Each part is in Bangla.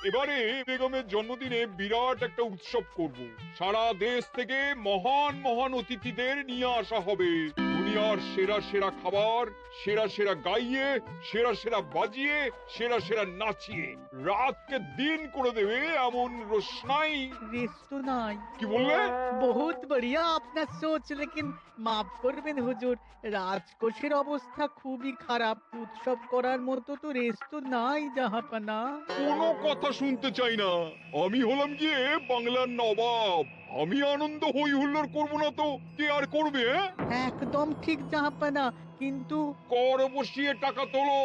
এবারে বেগমের জন্মদিনে বিরাট একটা উৎসব করব। সারা দেশ থেকে মহান মহান অতিথিদের নিয়ে আসা হবে। দুনিয়ার সেরা সেরা খাবার, সেরা সেরা গাইয়ে, সেরা সেরা বাজিয়ে, সেরা সেরা নাচিয়ে রাতকে দিন করে দেবে এমন रोशनाई। রেস্তু নাই। কি বললে? বহুত বড়িয়া আপনার সোচ, লেকিন মাফ করবেন হুজুর, রাজকোষের অবস্থা খুবই খারাপ। উৎসব করার মতো তো রেস্তু নাই জাহাপানা। কোনো কথা শুনতে চাই না। আমি হলাম গিয়ে বাংলার নবাব। আমি আনন্দ হই হুল্লোড় করবো না তো কে আর করবে? একদম ঠিক জাহাপানা, কিন্তু কর বসিয়ে টাকা তোলো।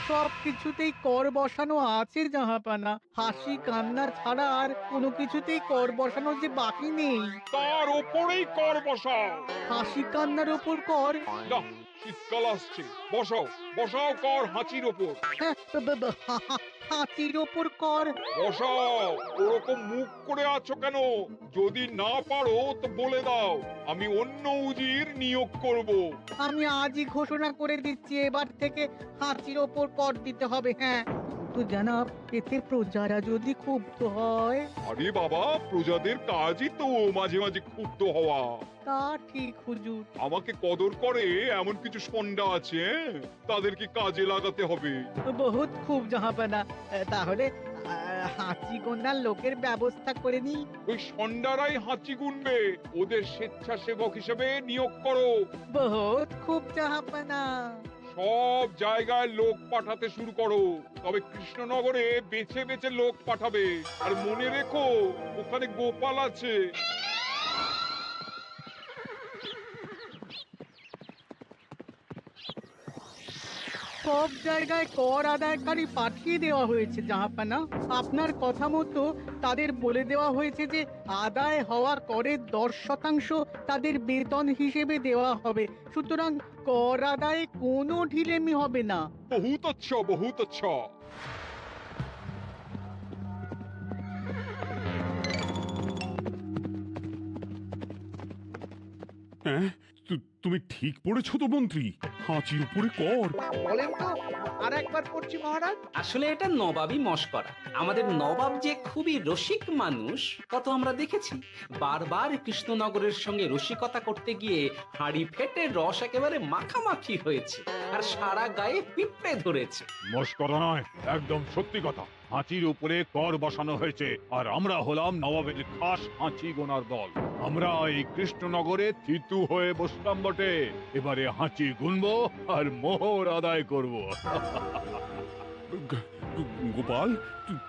সব কিছুতেই কর বসানো আছে জাহাপানা। হাসি কান্না ছাড়া আর কোনো কিছুতেই কর বসানো যে বাকি নেই। তার ওপরেই কর বসাও। হাসি কান্নার ওপর কর? না, শীতকাল আসছে, বসাও বসাও কর হাঁচির ওপর। হ্যাঁ, হাতির ওপর কর? বসাও। ওরকম মুখ করে আছো কেন? যদি না পারো তো বলে দাও, আমি অন্য উজির নিয়োগ করব। আমি আজই ঘোষণা করে দিচ্ছি, এবার থেকে হাতির ওপর কর দিতে হবে। হ্যাঁ, তো জানাব, এতে প্রজারা যদি ক্ষুব্ধ হয়? আরে বাবা, প্রজাদের কাজই তো মাঝে মাঝে ক্ষুব্ধ হওয়া। তা ঠিক হুজুর। আমাকে কদর করে এমন কিছু সন্ডা আছে, তাদেরকে কাজে লাগাতে হবে। বহুত খুব জাহাপানা। তাহলে হাঁচি গোনার লোকের ব্যবস্থা করে নি। ওই সন্ডারাই হাঁচি গুনবে। ওদের স্বেচ্ছাসেবক হিসেবে নিয়োগ করো। বহুত খুব জাহাপানা। সব জায়গায় লোক পাঠাতে শুরু করো। তবে কৃষ্ণনগরে বেছে বেছে লোক পাঠাবে। আর মনে রেখো, ওখানে গোপাল আছে। সব জায়গায় কর আদায়কারী পাঠিয়ে দেওয়া হয়েছে জাহাপানা। আপনার কথা মতো তাদের বলে দেওয়া হয়েছে যে আদায় হওয়া করের 10% তাদের বেতন হিসেবে দেওয়া হবে। সুতরাং কর আদায়ে কোনো ঢিলেমি হবে না। বহুত আচ্ছা, বহুত আচ্ছা। হ্যাঁ, তুমি ঠিক পড়েছো তো মন্ত্রী? হাঁচির উপরে কর। বলেন তো, আর একবার পড়ছি মহারাজ। আসলে এটা নবাবই মশকরা। আমাদের নবাব যে খুবই রসিক মানুষ তা তো আমরা দেখেছি। বারবার কৃষ্ণনগরের সঙ্গে রসিকতা করতে গিয়ে হাঁড়ি ফেটে রস একেবারে মাখামাখি হয়েছে, আর সারা গায়ে পিঁপড়ে ধরেছে। মস্করা নয়, একদম সত্যি কথা। হাঁচির উপরে কর বসানো হয়েছে, আর আমরা হলাম নবাবের খাস হাঁচি গোনার দল। আমরা এই কৃষ্ণনগরে থিতু হয়ে বসলাম বটে। এবারে হাঁচি গুনবো আর মোহর আদায় করব। গোপাল,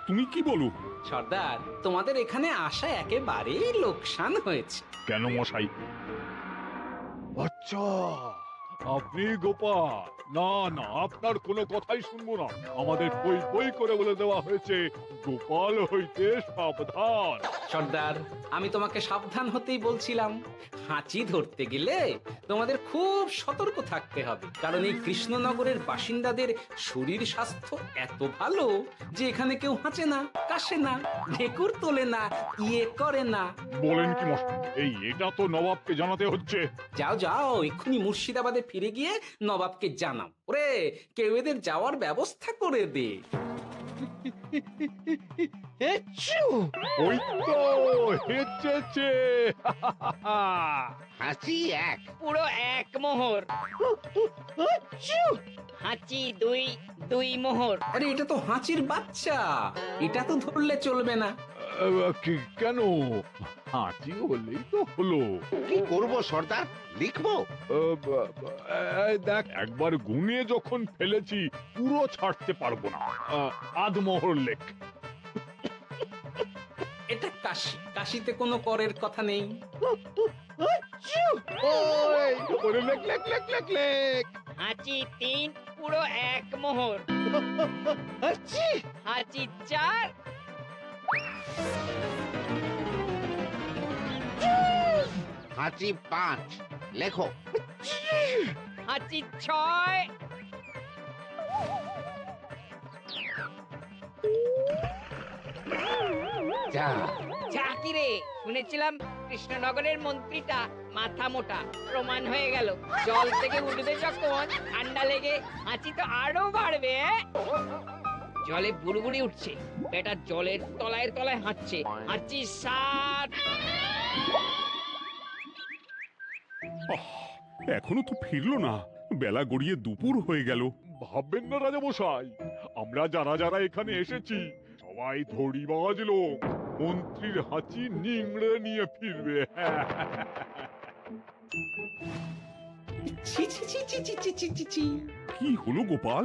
তুমি কি বলো? সর্দার, তোমাদের এখানে আসা একেবারেই লোকসান হয়েছে। কেন মশাই? আচ্ছা, আপনি গোপাল? না না, আপনার কোনো কথাই শুনবো না। আমাদের বই বই করে বলে দেওয়া হয়েছে, গোপাল হইতে সাবধান। সর্দার, আমি তোমাকে সাবধান হতেই বলছিলাম। হাঁচি ধরতে গেলে তোমাদের খুব সতর্ক থাকতে হবে, কারণ এই কৃষ্ণনগরের বাসিন্দাদের শরীর স্বাস্থ্য এত ভালো যে এখানে কেউ হাঁচে না, কাশে না, ঢেকুর তোলে না, ইয়ে করে না। বলেন কি মশাই? এটা তো নবাবকে জানাতে হচ্ছে। যাও যাও, এক্ষুনি মুর্শিদাবাদে ফিরে গিয়ে নবাবকে জানাও। ওরে, কেউ এদের যাওয়ার ব্যবস্থা করে দে। ওই তো হেঁচেছে। হাসি এক। পুরো এক মোহর। হাঁচি দুই, দুই মোহর। আরে, এটা তো হাঁচির বাচ্চা, এটা তো ধরলে চলবে না। কেন? হাঁচি হলেই তো হলো। কি করব সর্দার? লিখবো? দেখ, একবার গুনে যখন ফেলেছি পুরো ছাড়তে পারবো না। আধমোহর লেখ। এটা কাশি, কাশিতে কোনো করের কথা নেই। ওই, ওরে লেখ লেখ লেখ লেখ লেখ। হাঁচি তিন, পুরো এক মোহর। হাঁচি চার, হাঁচি পাঁচ। লেখো। হাঁচি ছয়, যা। যা কি রে, শুনেছিলাম কৃষ্ণনগরের মন্ত্রীটা মাথা মোটা, প্রমাণ হয়ে গেল। জল থেকে উঠবে যখন ঠান্ডা লেগে হাঁচি তো আরো বাড়বে। জলে বুড়বুড়ি উঠছে, বেটা জলের তলায় তলায় হাঁটছে, হাঁটছি সাত। এখনো তো ফিরলো না, বেলা গড়িয়ে দুপুর হয়ে গেল। ভাববেন না রাজামশাই, আমরা যারা যারা এখানে এসেছি সবাই ধড়িবাজ লোক, মন্ত্রীর হাঁচি নিংড়ে নিয়ে ফিরবে। ছি ছি ছি ছি ছি ছি ছি ছি ছি। কি হলো গোপাল?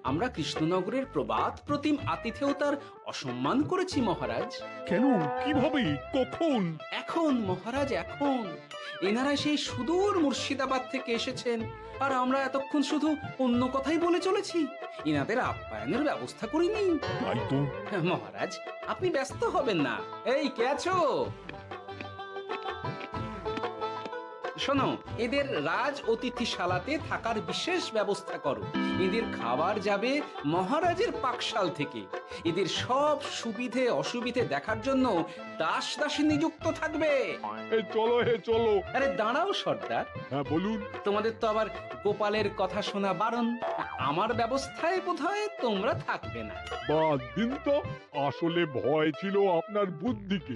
আমরা কৃষ্ণনগরের প্রবাদ প্রতিম আতিথেয়তার অসম্মান করেছি মহারাজ। কেন, কিভাবে, কখন? এখন মহারাজ এখন এনারা সেই সুদূর মুর্শিদাবাদ থেকে এসেছেন, আর আমরা এতক্ষণ শুধু অন্য কথাই বলে চলেছি, এনাদের আপ্যায়নের ব্যবস্থা করিনি। তাই তো। মহারাজ আপনি ব্যস্ত হবেন না। এই কে আছো? শোনো, এদের রাজ অতিথিশালাতে থাকার বিশেষ ব্যবস্থা করো। এদের খাবার যাবে মহারাজের পাকশাল থেকে। এদের সব সুবিধে অসুবিধে দেখার জন্য দাস দাসী নিযুক্ত থাকবে। এই চলো হে চলো। আরে দাঁড়াও সর্দার, হ্যাঁ বলুন। তোমাদের তো আবার গোপালের কথা শোনা বারণ। আমার ব্যবস্থায় বোধহয় তোমরা থাকবে না। বাদ দিন তো, আসলে ভয় ছিল আপনার বুদ্ধিকে,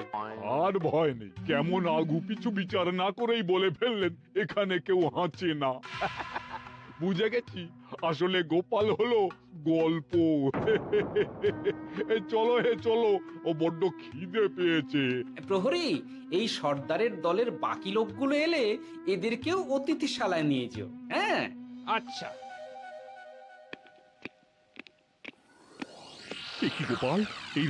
আর ভয় নেই। কেমন আগু পিছু বিচার না করেই বলে ফেললেন এখানে কেউ হাঁচে না। বুঝে গেছি, আসলে গোপাল হলো গল্প। এই চলো হে চলো, ও বড্ড খিদে পেয়েছে। প্রহরী, এই সর্দারের দলের বাকি লোকগুলো এলে এদেরকেও অতিথিশালায় নিয়ে যেও। হ্যাঁ আচ্ছা। এ কি গোপাল, এই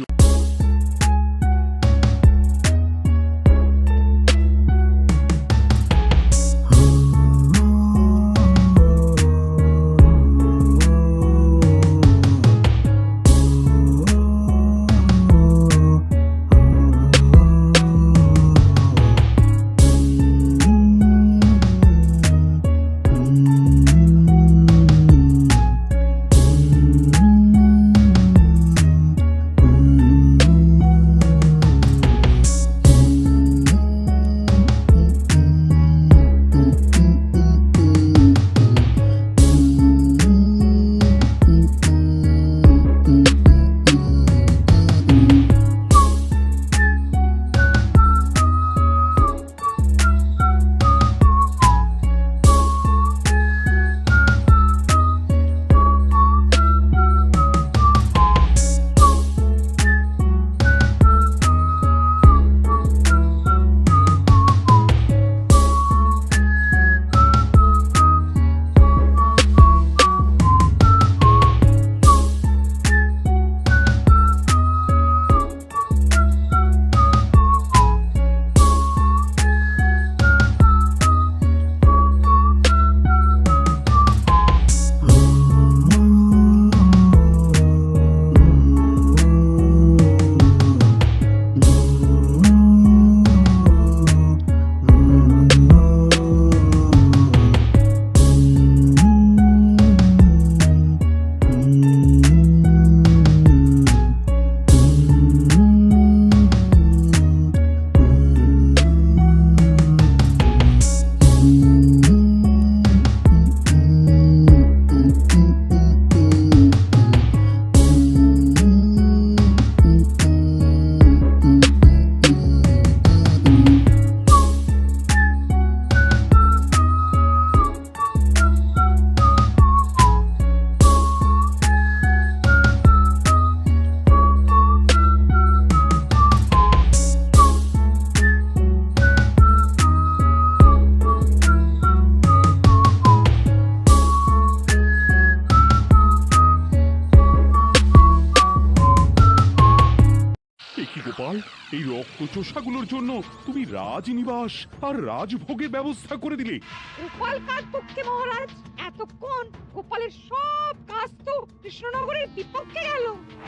এই রক্তচোষাগুলোর জন্য তুমি রাজনিবাস আর রাজভোগের ব্যবস্থা করে দিলে। গোপাল কার পক্ষে মহারাজ? এতক্ষণ গোপালের সব কাজ তো কৃষ্ণনগরের বিপক্ষে গেল।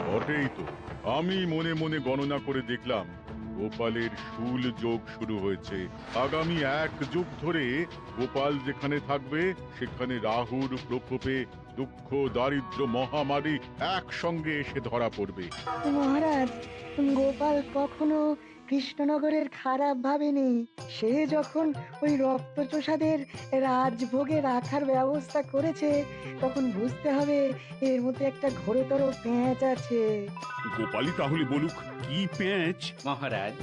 বটেই তো, আমি মনে মনে গণনা করে দেখলাম গোপালের শুল যোগ শুরু হয়েছে। আগামী 1 যুগ ধরে গোপাল যেখানে থাকবে সেখানে রাহুর প্রকোপে দুঃখ দারিদ্র মহামারী একসঙ্গে এসে ধরা পড়বে। মহারাজ, গোপাল কখনো কৃষ্ণনগরের খারাপ ভাবেনি। সে যখন ওই রক্তচোষাদের রাজভোগে রাখার ব্যবস্থা করেছে তখন বুঝতে হবে এর মধ্যে একটা ঘোরতর পেঁচ আছে। গোপালই তাহলে বলুক কি পেঁচ। মহারাজ,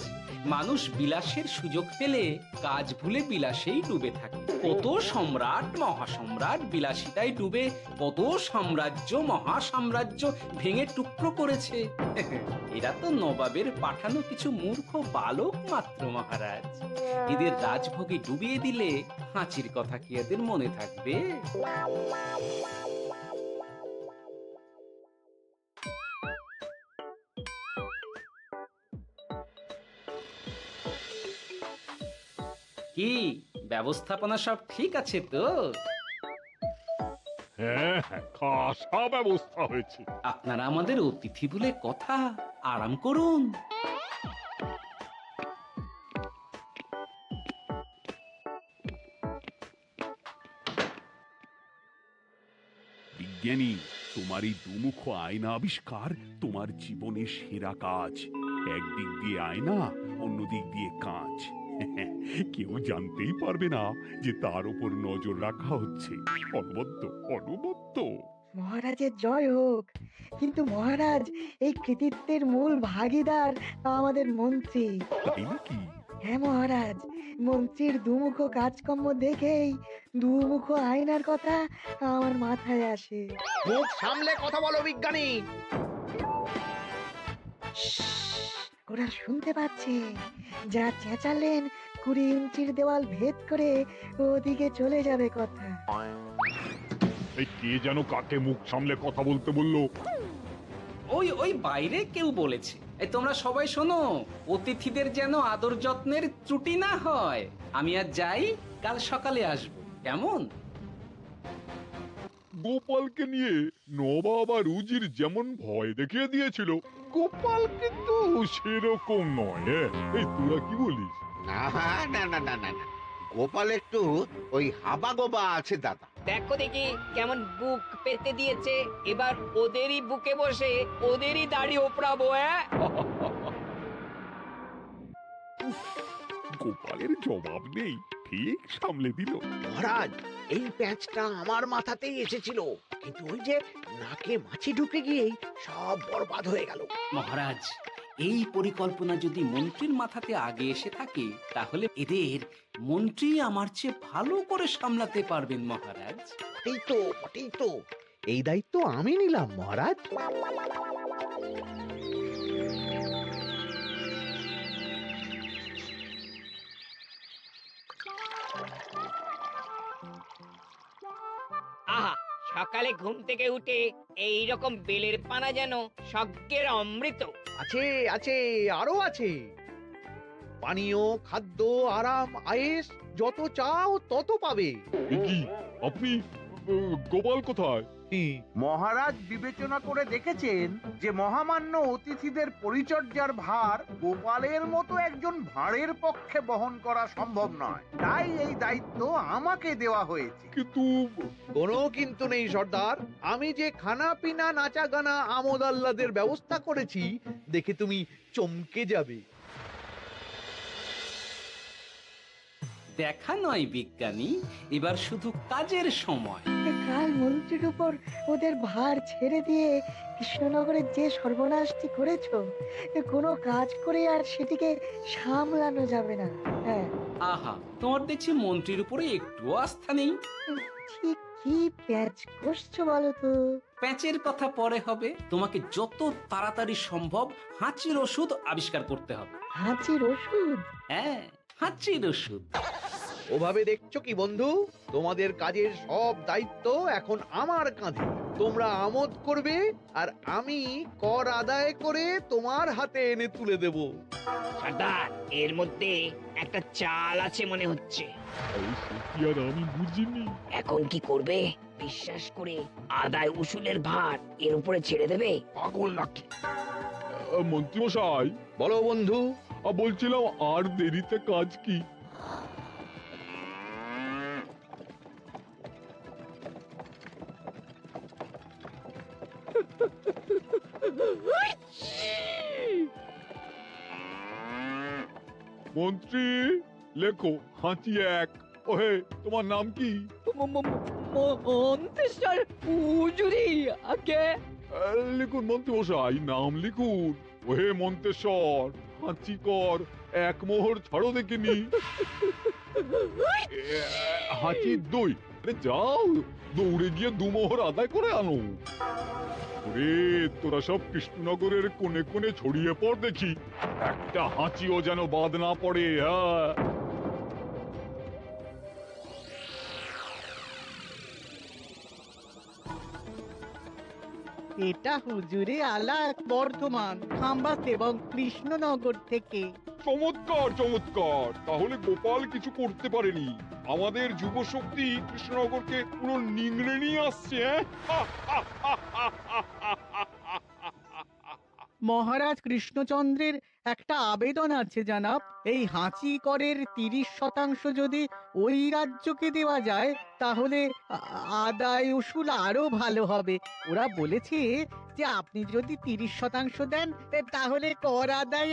মানুষ বিলাসের সুযোগ পেলে কাজ ভুলে বিলাসেই ডুবে থাকে। কত সম্রাট মহাসম্রাট বিলাসিতায় ডুবে কত সাম্রাজ্য মহাসাম্রাজ্য ভেঙে টুকরো করেছে। এরা তো নবাবের পাঠানো কিছু মূর্খ বালক মাত্র মহারাজ। এদের রাজভোগে ডুবিয়ে দিলে হাঁচির কথা কি এদের মনে থাকবে? কি ব্যবস্থাপনা সব ঠিক আছে তো? হ্যাঁ হ্যাঁ, খাসা ব্যবস্থা হয়েছে। আপনারা আমাদের অতিথি বলে কথা, আরাম করুন। বিজ্ঞানী, তোমার এই দুমুখ আয়না আবিষ্কার তোমার জীবনের সেরা কাজ। একদিক দিয়ে আয়না, অন্য দিক দিয়ে কাঁচ। কেউ জানতেই পারবে না যে তার উপর নজর রাখা হচ্ছে। অনবদ্য অনবদ্য। মহারাজের জয় হোক। কিন্তু মহারাজ, এই কৃতিত্বের মূল ভাগীদার আমাদের মন্ত্রী। তাই নাকি? হ্যাঁ মহারাজ, মন্ত্রীর দুমুখ কাজকর্ম দেখেই দুমুখ আয়নার কথা আমার মাথায় আসে। মুখ সামলে কথা বলো বিজ্ঞানী। ওরা শুনতে পাচ্ছে। যা চেঁচালেন 20 ইঞ্চির দেওয়াল ভেদ করে ওদিকে চলে যাবে কথা। এই কে যেন কাকে মুখ সামলে কথা বলতে বললো? ওই বাইরে কেউ বলেছে। এই তোমরা সবাই শোনো, অতিথিদের যেন আদর যত্নের ত্রুটি না হয়। আমি আর যাই, কাল সকালে আসবো, কেমন? গোপালকে নিয়ে নবাব আর উজির যেমন ভয় দেখিয়ে দিয়েছিল, গোপাল কিন্তু সেরকম নয়। এই তোরা কি বলিস? না না না না না না, গোপাল একটু ওই হাবা গোবা আছে দাদা। দেখো দেখি কেমন বুক পেতে দিয়েছে। এবার ওদেরই বুকে বসে ওদেরই দাড়ি ওপরাবো। গোপালের জবাব নেই, ঠিক সামলে দিল। মহারাজ, এই প্যাঁচটা আমার মাথাতেই এসেছিল, কিন্তু ওই যে নাকে মাছি ঢুকে গিয়েই সব বরবাদ হয়ে গেল। মহারাজ, এই পরিকল্পনা যদি মন্ত্রীর মাথাতে আগে এসে থাকে তাহলে এদের মন্ত্রী আমার চেয়ে ভালো করে সামলাতে পারবেন মহারাজ। ওটাই তো এই দায়িত্ব আমি নিলাম মহারাজ। আহা, সকালে ঘুম থেকে উঠে এই রকম বেলের পানা যেন স্বর্গের অমৃত। আছে আছে, আরো আছে। পানীয়, খাদ্য, আরাম, আয়েশ, যত চাও তত পাবে। এ কি, আপনি গোপাল কোথায়? মহারাজ বিবেচনা করে দেখেছেন যে মহামান্য অতিথিদের পরিচর্যার ভার গোপালের মতো একজন ভাঁড়ের পক্ষে বহন করা সম্ভব নয়। তাই এই দায়িত্ব আমাকে দেওয়া হয়েছে। কিন্তু কোনো কিন্তু নেই সর্দার। আমি যে খানা পিনা নাচা গানা আমোদ আহ্লাদের ব্যবস্থা করেছি দেখে তুমি চমকে যাবে। দেখা নয় বিজ্ঞানী, এবার শুধু কাজের সময়। কাল মন্ত্রীর উপর ওদের ভার ছেড়ে দিয়ে কৃষ্ণনগরের যে সর্বনাশটি করেছো, কোনো কাজ করে আর সেটিকে সামলানো যাবে না। হ্যাঁ, আহা, তোমার দেখছি মন্ত্রীর উপরে একটুও আস্থা নেই। ঠিক কি প্যাচ করছো বলো তো? প্যাচের কথা পরে হবে। তোমাকে যত তাড়াতাড়ি সম্ভব হাঁচির ওষুধ আবিষ্কার করতে হবে। হাঁচির ওষুধ? হ্যাঁ, হাঁচির ওষুধ। ওভাবে দেখছো কি বন্ধু? তোমাদের কাজের সব দায়িত্ব এখন আমার কাঁধে। তোমরা আমোদ করবে আর আমি কর আদায় করে তোমার হাতে এনে তুলে দেব। সর্দার, এর মধ্যে একটা চাল আছে মনে হচ্ছে। সত্যি আর আমি বুঝিনি। এখন কি করবে? বিশ্বাস করে আদায় উসুলের ভার এর উপরে ছেড়ে দেবে? পাগল নাকি? মন্ত্রীমশাই, বলো বন্ধু। বলছিলাম আর দেরিতে কাজ কি? মন্ত্রী লেখো হাঁচি এক। ওহে, তোমার নাম কি? মন্তেশ্বর হুজুরি আগে লিখুন মন্ত্রী মশাই, নাম লিখুন। ওহে মন্তেশ্বর, হাঁচি কর, এক মোহর ছাড়ো দেখিনি। হাঁচি দুই। আরে যাও, দৌড়ে গিয়ে দু মোহর আদায় করে আনো। ওরে, তোরা সব কৃষ্ণনগরের কোণে কোণে ছড়িয়ে পড় দেখি, একটা হাঁচিও যেন বাদ না পড়ে। হ্যাঁ, এটা হুজুরে আলাক বর্ধমান খাম্বাস এবং কৃষ্ণনগর থেকে। চমৎকার চমৎকার, তাহলে গোপাল কিছু করতে পারেনি। আমাদের যুব শক্তি কৃষ্ণনগরকে পুরো নিংড়ে নিয়ে আসছে। মহারাজ কৃষ্ণচন্দ্রের একটা আবেদন আছে জানাব। এই হাঁচি করের 30% যদি ওই রাজ্যকে দেওয়া যায় তাহলে আদায় উসুল আরো ভালো হবে। ওরা বলেছে যে আপনি যদি 30% দেন তাহলে কর আদায়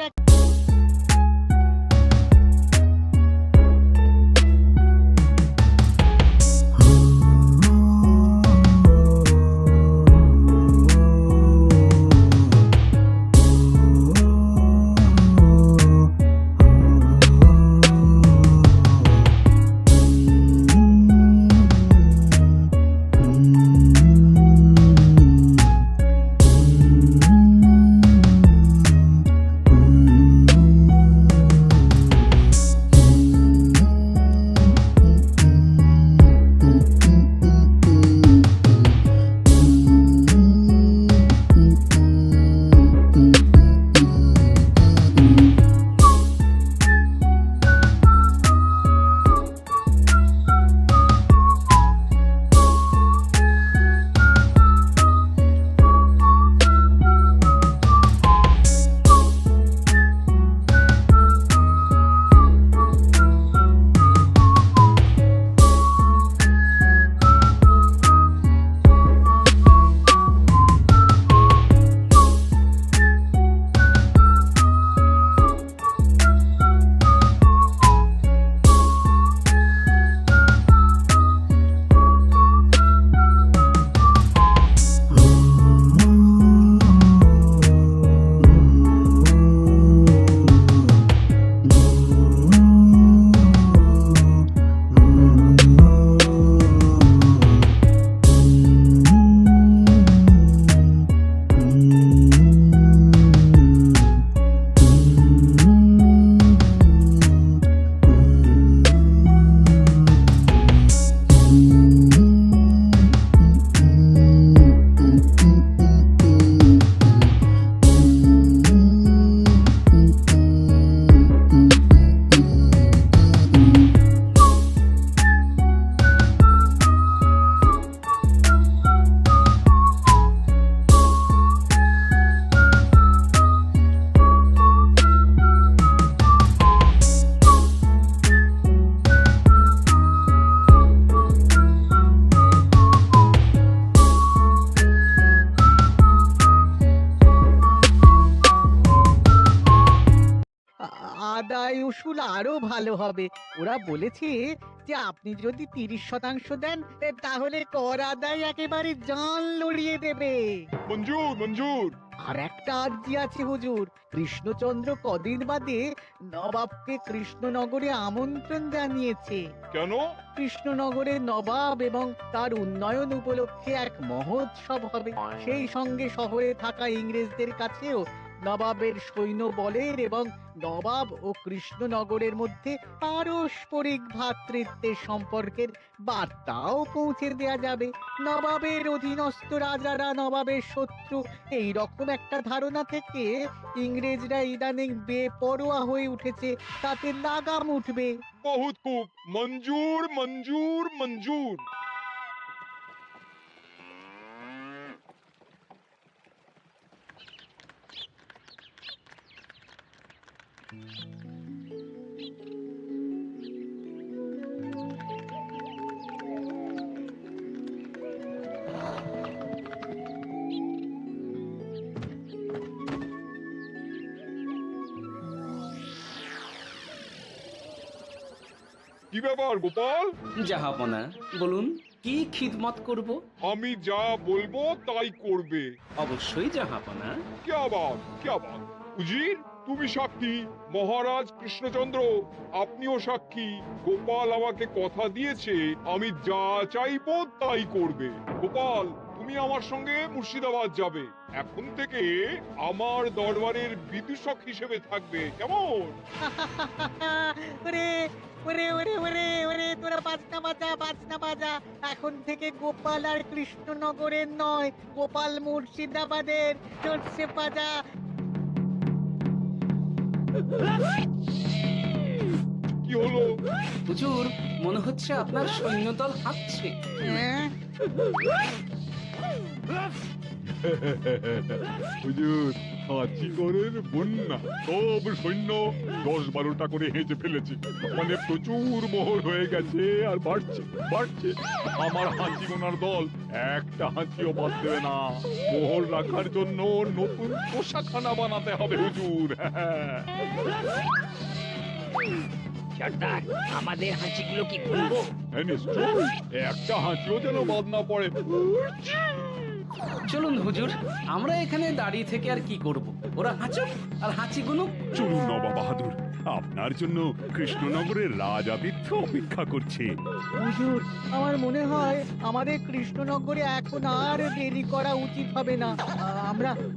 আদায় উসুল আরো ভালো হবে। ওরা বলেছে যে আপনি যদি 30% দেন তাহলে কর আদায় একেবারে জান লড়িয়ে দেবে। মঞ্জুর মঞ্জুর। আর একটা আর্জি আছে হুজুর। কৃষ্ণচন্দ্র কদিন বাদে নবাবকে কৃষ্ণনগরে আমন্ত্রণ জানিয়েছে। কেন? কৃষ্ণনগরের নবাব এবং তার উন্নয়ন উপলক্ষে এক মহোৎসব হবে। সেই সঙ্গে শহরে থাকা ইংরেজদের কাছেও নবাবের সৈন্য বলের এবং নবাব ও কৃষ্ণনগরের মধ্যে পারস্পরিক ভ্রাতৃত্বের সম্পর্কের বার্তাও পৌঁছে দেয়া যাবে। নবাবের অধীনস্থ রাজারা নবাবের শত্রু, এই রকম একটা ধারণা থেকে ইংরেজরা ইদানিং বেপরোয়া হয়ে উঠেছে, তাতে লাগাম উঠবে। বহুত খুব, মঞ্জুর মঞ্জুর মঞ্জুর। কি ব্যাপার গোপাল? জাহাপনা বলুন, কি খিদমত করব? আমি যা বলবো তাই করবে। অবশ্যই জাহাপনা। কি আবার উজির, তুমি সাক্ষী, মহারাজ কৃষ্ণচন্দ্র আপনিও সাক্ষী। গোপাল আমাকে কথা দিয়েছে আমি যা চাইবো তাই করবে। গোপাল, তুমি আমার সঙ্গে মুর্শিদাবাদ যাবে। এখন থেকে আমার দরবারের বিদূষক হিসেবে থাকবে, কেমন? ওরে ওরে ওরে ওরে ওরে তোরা বাজনা বাজা। এখন থেকে গোপাল আর কৃষ্ণনগরের নয়, গোপাল মুর্শিদাবাদের। চলছে বাজা। কি হলো? হুজুর, মনে হচ্ছে আপনার সৈন্যদল হাঁটছে। হ্যাঁ? হুজুর, হাঁচিগড়ের বন্যা সব সৈন্য 10-12টা করে হেঁচে ফেলেছে। মানে প্রচুর মোহর হয়ে গেছে আর বাড়ছে। আমার হাঁচি গোনার দল একটা হাঁচিও বাদ দেবে না। মোহর রাখার জন্য নতুন পোশাকখানা বানাতে হবে হুজুর। সর্দার, আমাদের হাঁচিগুলো কি খুলবো? হ্যাঁ, নিশ্চয়ই। একটা হাঁচিও যেন বাদ না পড়ে। চলুন হুজুর, আমরা এখানে দাঁড়িয়ে থেকে আর কি করব? ওরা হাঁচুক আর হাঁচি গুনুক। চলুন নবাব বাহাদুর, আপনার জন্য কৃষ্ণনগরের রাজাতীর্থ অপেক্ষা করছে। হুজুর, আমার মনে হয় আমাদের কৃষ্ণনগরে এখন আর দেরি করা উচিত হবে না।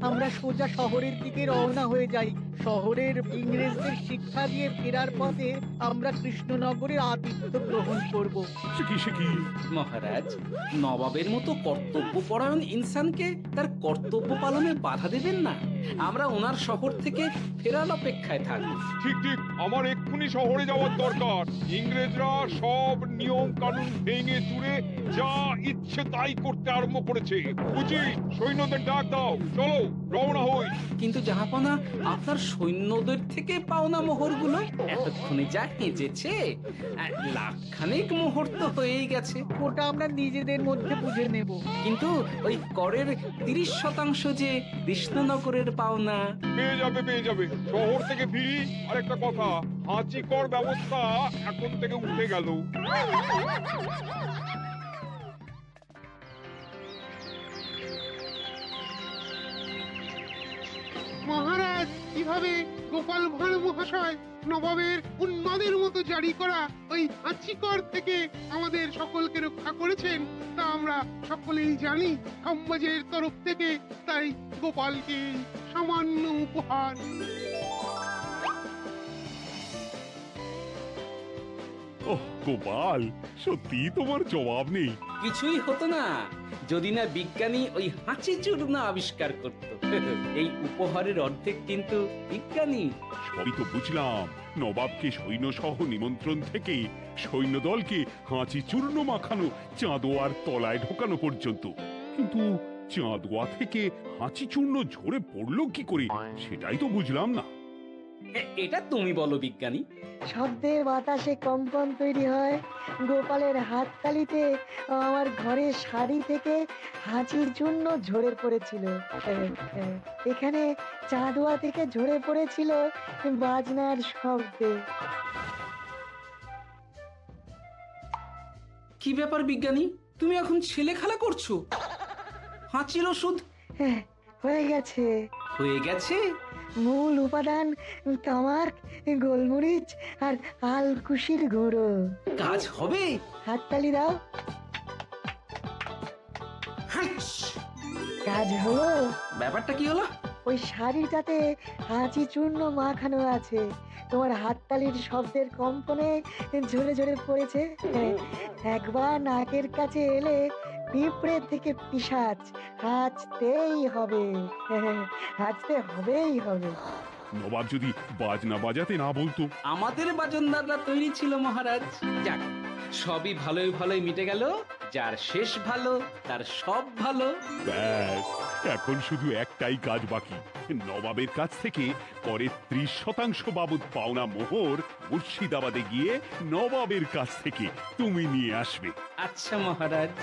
আমরা সোজা শহরের দিকে রওনা হয়ে যাই। শহরের ইংরেজদের শিক্ষা দিয়ে ফেরার পথে আমরা কৃষ্ণনগরের আতিথ্য গ্রহণ করব। সে কি? মহারাজ, নবাবের মতো কর্তব্যপরায়ণ ইনসানকে তার কর্তব্য পালনে বাধা দেবেন না। আমরা ওনার শহর থেকে ফেরার অপেক্ষায় থাকবো। ঠিক, আমার এক্ষুনি শহরে যাওয়ার দরকার। ইংরেজরা সব নিয়ম কানুন ভেঙে চুরে যা ইচ্ছে তাই করতে আরম্ভ করেছে। বুঝি, সৈন্যদের ডাক দাও, চলো রওনা হই। কিন্তু জাহাপনা, আপনার সৈন্যদের থেকে পাওনা মোহরগুলো এতক্ষণে যা হেঁচেছে, লাখখানেক মোহর তো হয়েই গেছে। ওটা আমরা নিজেদের মধ্যে বুঝে নেব। কিন্তু ওই করের 30% যে কৃষ্ণনগরের পাওনা। পেয়ে যাবে। শহর থেকে ফিরি। আরেকটা কথা, হাঁচি কর ব্যবস্থা এখন থেকে উঠে গেল। মহারাজ, কিভাবে গোপাল ভাঁড় মহাশয় নবাবের উন্মাদের মতো জারি করা ওই হাঁচিকর থেকে আমাদের সকলকে রক্ষা করেছেন তা আমরা সকলেই জানি। সমাজের তরফ থেকে তাই গোপালকে সামান্য উপহার। ওহ গোপাল, সত্যি তোমার জবাব নেই। কিছুই হতো না যদি না বিজ্ঞানী ওই হাঁচি চূর্ণ আবিষ্কার করত। এই উপহারের অর্ধেক কিন্তু বিজ্ঞানী। সবই তো বুঝলাম, নবাবকে সৈন্য সহ নিমন্ত্রণ থেকে সৈন্যদলকে হাঁচি চূর্ণ মাখানো, চাঁদোয়ার তলায় ঢোকানো পর্যন্ত। কিন্তু চাঁদোয়া থেকে হাঁচি চূর্ণ ঝরে পড়লো কি করে, সেটাই তো বুঝলাম না। এটা তুমি বলো বিজ্ঞানী। শব্দের বাতাসে কম্পন তৈরি হয়। গোপালের হাততালিতে আমার ঘরের শাড়ি থেকে হাঁচির জন্য ঝরে পড়েছিল। এখানে চাঁদোয়া থেকে ঝরে পড়েছিল বাজনার শব্দে। কি ব্যাপার বিজ্ঞানী, তুমি এখন ছেলে খেলা করছো? হাঁচির ওষুধ হয়ে গেছে। মূল উপাদান তামাক, গোলমরিচ আর আলকুশির গুঁড়ো। কাজ হবে? হাততালি দাও। কাজ হলো। ব্যাপারটা কি হলো? ওই শাড়িটাতে হাঁচি চূর্ণ মাখানো আছে। তোমার হাততালির শব্দের কম্পনে ঝরে ঝরে পড়েছে। একবার নাকের কাছে এলে পিঁপড়ে থেকে পিশাচ হাঁচতেই হবে। নবাব যদি বাজনা বাজাতে না বলতো। আমাদের বাজনদাররা তৈরি ছিল মহারাজ। যাক, সবই ভালোই মিটে গেল। যার শেষ ভালো তার সব ভালো। ব্যাস, এখন শুধু একটাই কাজ বাকি। নবাবের কাছ থেকে করের 30% বাবদ পাওনা মোহর মুর্শিদাবাদে গিয়ে নবাবের কাছ থেকে তুমি নিয়ে আসবে। আচ্ছা মহারাজ।